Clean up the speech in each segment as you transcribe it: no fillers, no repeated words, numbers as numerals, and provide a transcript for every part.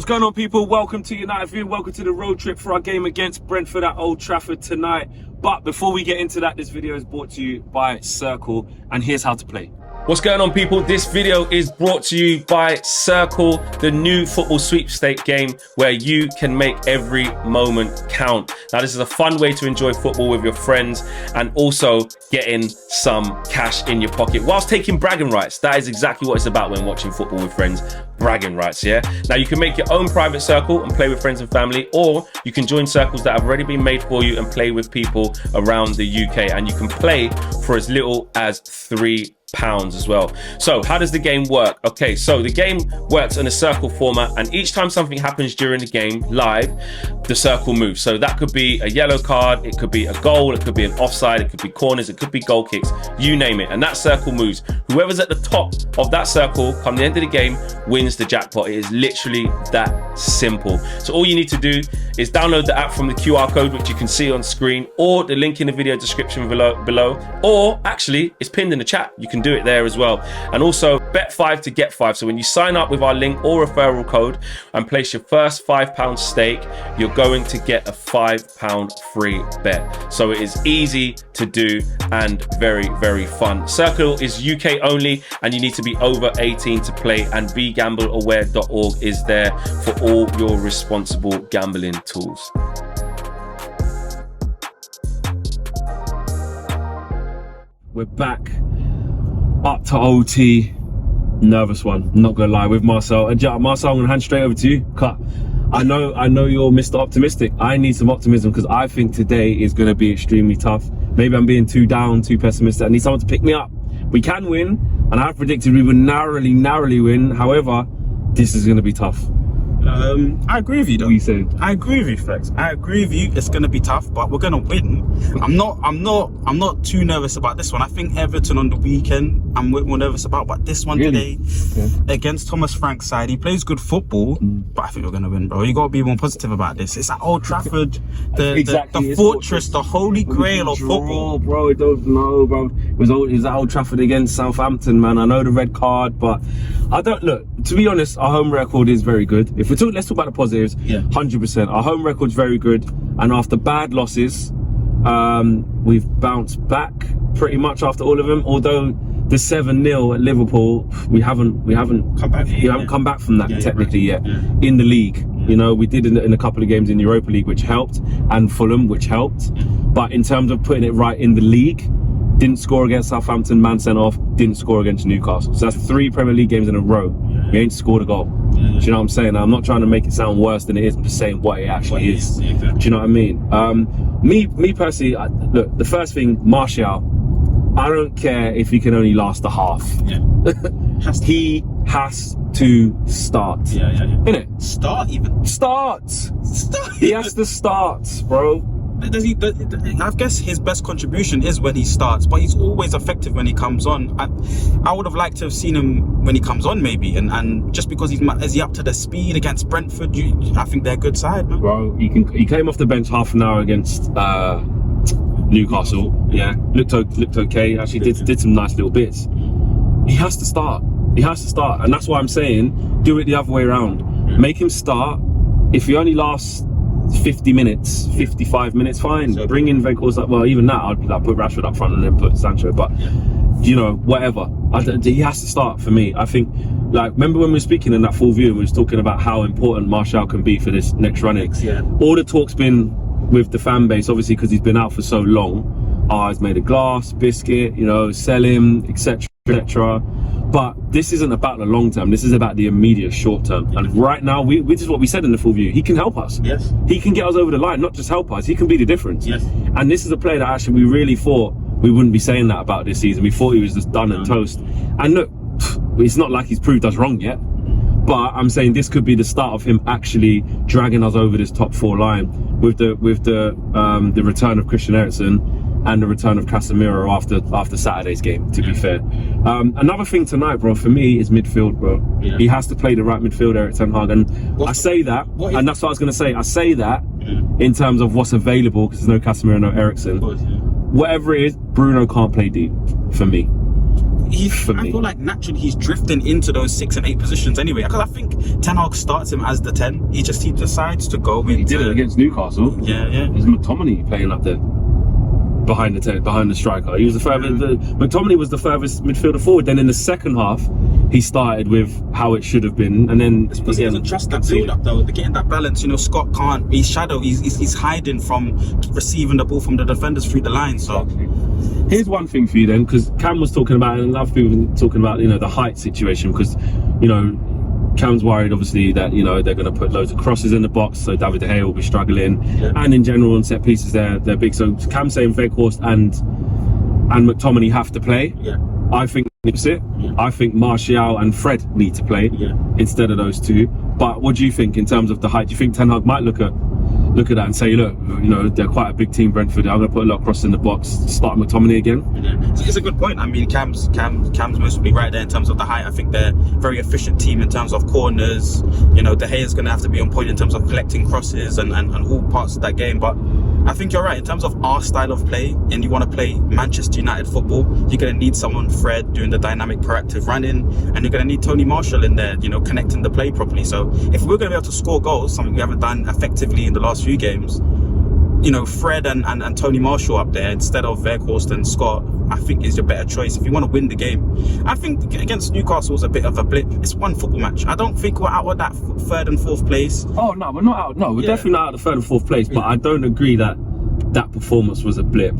What's going on, people? Welcome to United View. Welcome to the road trip for our game against Brentford at Old Trafford tonight. But before we get into that, this video is brought to you by Circl, and here's how to play. What's going on, people? This video is brought to you by Circl, the new football sweepstake game where you can make every moment count. Now, this is a fun way to enjoy football with your friends and also getting some cash in your pocket whilst taking bragging rights. That is exactly what it's about when watching football with friends. Bragging rights, yeah? Now, you can make your own private circle and play with friends and family, or you can join circles that have already been made for you and play with people around the UK, and you can play for as little as £3 as well. So how does the game work? Okay, so the game works in a circle format, and each time something happens during the game live, the circle moves. So that could be a yellow card, it could be a goal, it could be an offside, it could be corners, it could be goal kicks, you name it, and that circle moves. Whoever's at the top of that circle come the end of the game wins the jackpot. It is literally that simple. So all you need to do is download the app from the QR code, which you can see on screen, or the link in the video description below, or actually it's pinned in the chat. You can do it there as well. And also bet 5 to get 5. So when you sign up with our link or referral code and place your first £5 stake, you're going to get a £5 free bet. So it is easy to do and very, very fun. Circl is UK only, and you need to be over 18 to play, and begambleaware.org is there for all your responsible gambling tools. We're back up to OT. Nervous one, not gonna lie, with Marcel. And Marcel, I'm gonna hand straight over to you. Cut. I know you're Mr. Optimistic. I need some optimism because I think today is gonna be extremely tough. Maybe I'm being too down, too pessimistic. I need someone to pick me up. We can win, and I've predicted we would narrowly win. However, this is gonna be tough. I agree with you, though. What are you saying? I agree with you, Flex. I agree with you. It's gonna be tough, but we're gonna win. I'm not too nervous about this one. I think Everton on the weekend, I'm more nervous about, but this one today against Thomas Frank's side, he plays good football, but I think we're gonna win, bro. You gotta be more positive about this. It's at Old Trafford, the fortress, the holy grail of football, bro. I don't know, bro. It was at Old Trafford against Southampton, man. I know the red card, but I don't look. To be honest, our home record is very good. Let's talk about the positives. 100%. Our home record's very good, and after bad losses, we've bounced back pretty much after all of them. Although the 7-0 at Liverpool, we haven't come back from that technically yet in the league. You know, we did in a couple of games in Europa League, which helped, and Fulham, which helped. But in terms of putting it right in the league, didn't score against Southampton, man sent off, didn't score against Newcastle. So that's 3 Premier League games in a row. We ain't scored a goal. Do you know what I'm saying? I'm not trying to make it sound worse than it is. I'm just saying what it actually is. Do you know what I mean? Me personally, look, the first thing, Marcel, I don't care if he can only last a half. He has to start. Innit? Start. He has to start, bro. I guess his best contribution is when he starts, but he's always effective when he comes on. I would have liked to have seen him when he comes on, maybe, and just because is he up to the speed against Brentford? I think they're a good side, man. Bro, he came off the bench half an hour against Newcastle. Yeah, looked okay. Actually, did some nice little bits. He has to start. And that's why I'm saying do it the other way around. Make him start. If he only lasts 50 minutes, 55 minutes, fine. So bring in Weghorst. Well, even that, I'd be like, put Rashford up front and then put Sancho. But, you know, whatever. He has to start for me. I think, like, remember when we were speaking in that full view and we were talking about how important Marcel can be for this next run-in? All the talk's been with the fan base, obviously, because he's been out for so long. He's made of glass, biscuit, you know, sell him, etc., etc. But this isn't about the long term. This is about the immediate short term. And right now, this is what we said in the full view. He can help us. He can get us over the line, not just help us. He can be the difference. And this is a player that actually we really thought we wouldn't be saying that about this season. We thought he was just done and toast. And look, it's not like he's proved us wrong yet. But I'm saying this could be the start of him actually dragging us over this top 4 line with the return of Christian Eriksen and the return of Casemiro after Saturday's game, to be fair. Another thing tonight, bro, for me is midfield, bro. He has to play the right midfield, Erik ten Hag. And I say that, and that's what I was going to say. I say that in terms of what's available, because there's no Casemiro, no Eriksen. Whatever it is, Bruno can't play deep, for me. I feel like naturally he's drifting into those 6 and 8 positions anyway. Because I think Ten Hag starts him as the 10. He decides to go with. He did it against Newcastle. Yeah. There's McTominay playing up there behind the striker. He was the furthest. McTominay was the furthest midfielder forward. Then in the second half, he started with how it should have been, and then because he doesn't trust that build up though. They're getting that balance. Scott can't. He's shadow. He's hiding from receiving the ball from the defenders through the line. So. Here's one thing for you then, because Cam was talking about, and a lot of people were talking about, the height situation, because, Cam's worried obviously that, they're going to put loads of crosses in the box, so David De Gea will be struggling, and in general on set pieces they're big. So Cam's saying Weghorst and McTominay have to play. Yeah. I think it's it. Yeah. I think Marcel and Fred need to play instead of those two. But what do you think in terms of the height? Do you think Ten Hag might look at that and say, look, they're quite a big team, Brentford. I'm going to put a lot of cross in the box, start McTominay again. Yeah. It's a good point. I mean, Cam's mostly right there in terms of the height. I think they're a very efficient team in terms of corners. De Gea's going to have to be on point in terms of collecting crosses and all parts of that game. But I think you're right in terms of our style of play, and you want to play Manchester United football. You're going to need someone, Fred, doing the dynamic, proactive running, and you're going to need Tony Marshall in there, connecting the play properly. So if we're going to be able to score goals, something we haven't done effectively in the last few games, Fred and Tony Marshall up there instead of Weghorst and Scott, I think is your better choice if you want to win the game. I think against Newcastle was a bit of a blip. It's one football match. I don't think we're out of that 3rd and 4th place. Oh no, we're not out. No, we're definitely not out of the 3rd and 4th place. But I don't agree that performance was a blip.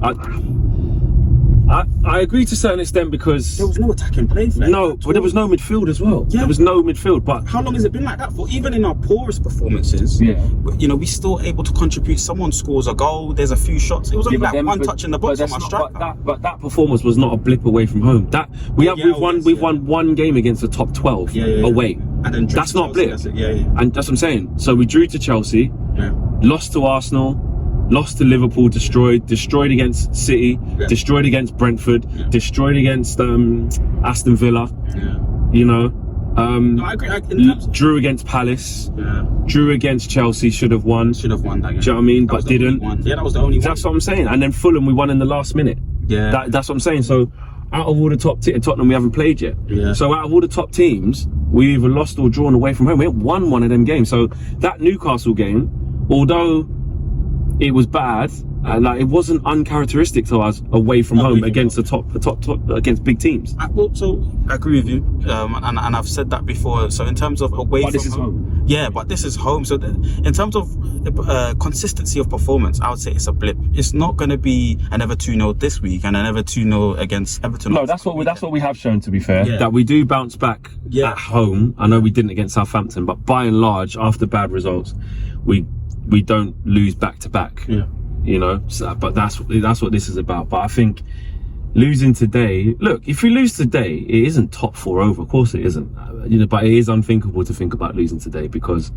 I agree to a certain extent because there was no attacking play. But there was no midfield as well. Yeah. There was no midfield. But how long has it been like that for? Even in our poorest performances, we still able to contribute. Someone scores a goal. There's a few shots. It was only one touch in the box from our striker. But that performance was not a blip away from home. We've won one game against the top 12 away. And then that's not a blip. And that's what I'm saying. So we drew to Chelsea, lost to Arsenal. Lost to Liverpool, destroyed against City, destroyed against Brentford, destroyed against Aston Villa. No, I agree. Drew against Palace, drew against Chelsea, should have won that game. Do you know what I mean? But didn't. Yeah, that was the only one. That's what I'm saying. And then Fulham, we won in the last minute. Yeah. That's what I'm saying. So out of all the top Tottenham, we haven't played yet. Yeah. So out of all the top teams, we either lost or drawn away from home. We haven't won one of them games. So that Newcastle game, although it was bad, it wasn't uncharacteristic to us away from home against the top against big teams. I agree with you, and I've said that before. So in terms of away from home, but this is home. So in terms of consistency of performance, I would say it's a blip. It's not going to be another 2-0 this week and another 2-0 against Everton. No, that's what we have shown. To be fair, that we do bounce back at home. I know we didn't against Southampton, but by and large, after bad results, we don't lose back to back. So, but that's what this is about. But I think losing today, look, if we lose today, it isn't top 4 over. Of course it isn't. But it is unthinkable to think about losing today because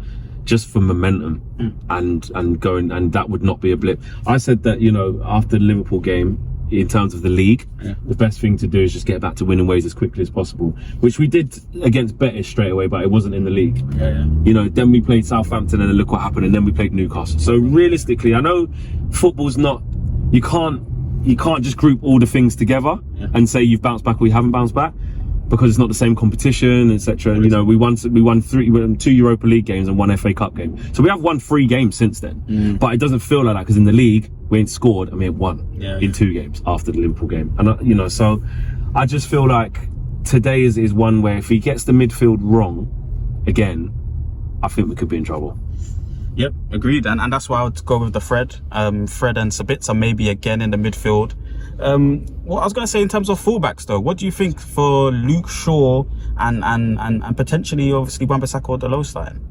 just for momentum and going, and that would not be a blip. I said that, after the Liverpool game, in terms of the league, the best thing to do is just get back to winning ways as quickly as possible, which we did against Betis straight away, but it wasn't in the league. Then we played Southampton and then look what happened, and then we played Newcastle. So realistically, I know football's not, you can't just group all the things together and say you've bounced back or you haven't bounced back, because it's not the same competition, etc. And we won 2 Europa League games and 1 FA Cup game. So we have won 3 games since then. But it doesn't feel like that because in the league we ain't scored and we had won in 2 games after the Liverpool game. And so I just feel like today is one where if he gets the midfield wrong again, I think we could be in trouble. Yep, agreed. And that's why I would go with the Fred and Sabitzer maybe again in the midfield. What I was going to say in terms of fullbacks though, what do you think for Luke Shaw and potentially obviously Wan-Bissaka or Dalot starting?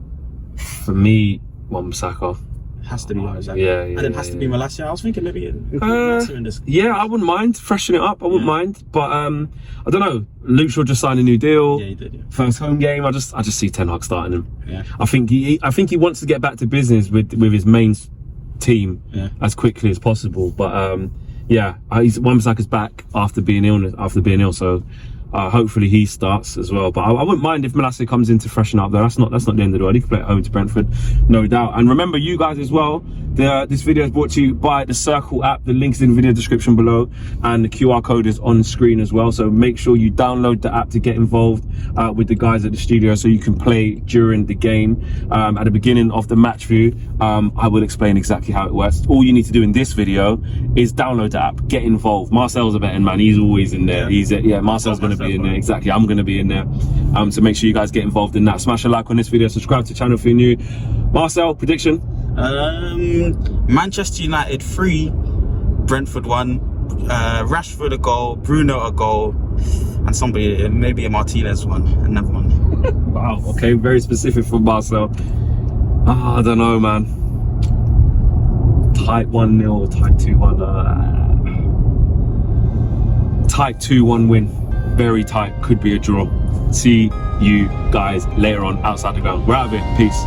For me, Wan-Bissaka. Has to be Wan-Bissaka. Yeah. And it has to be Malacia. I was thinking maybe Malacia in this. Yeah, I wouldn't mind freshen it up. I wouldn't mind, but I don't know. Luke Shaw just signed a new deal. Yeah, he did. Yeah. First home game. I just see Ten Hag starting him. Yeah. I think he wants to get back to business with his main team as quickly as possible. But Wan-Bissaka's back after being ill. So Hopefully he starts as well. But I wouldn't mind if Manasseh comes in to freshen up, though. That's not the end of the world. He can play at home to Brentford, no doubt. And remember, you guys as well, this video is brought to you by the Circl app. The link's in the video description below, and the QR code is on screen as well. So make sure you download the app to get involved with the guys at the studio, so you can play during the game. At the beginning of the match view, I will explain exactly how it works. All you need to do in this video is download the app, get involved. Marcel's a betting man. He's always in there. Marcel's going to be in there. Exactly, I'm going to be in there. So make sure you guys get involved in that. Smash a like on this video, subscribe to the channel if you're new. Marcel, prediction? Manchester United 3, Brentford 1, Rashford a goal, Bruno a goal, and somebody, maybe a Martinez one, another one. Wow, okay, very specific for Marcel. I don't know, man. Tight 1-0, tight 2-1. Tight 2-1 win. Very tight, could be a draw. See you guys later on outside the ground. We're out of here. Peace.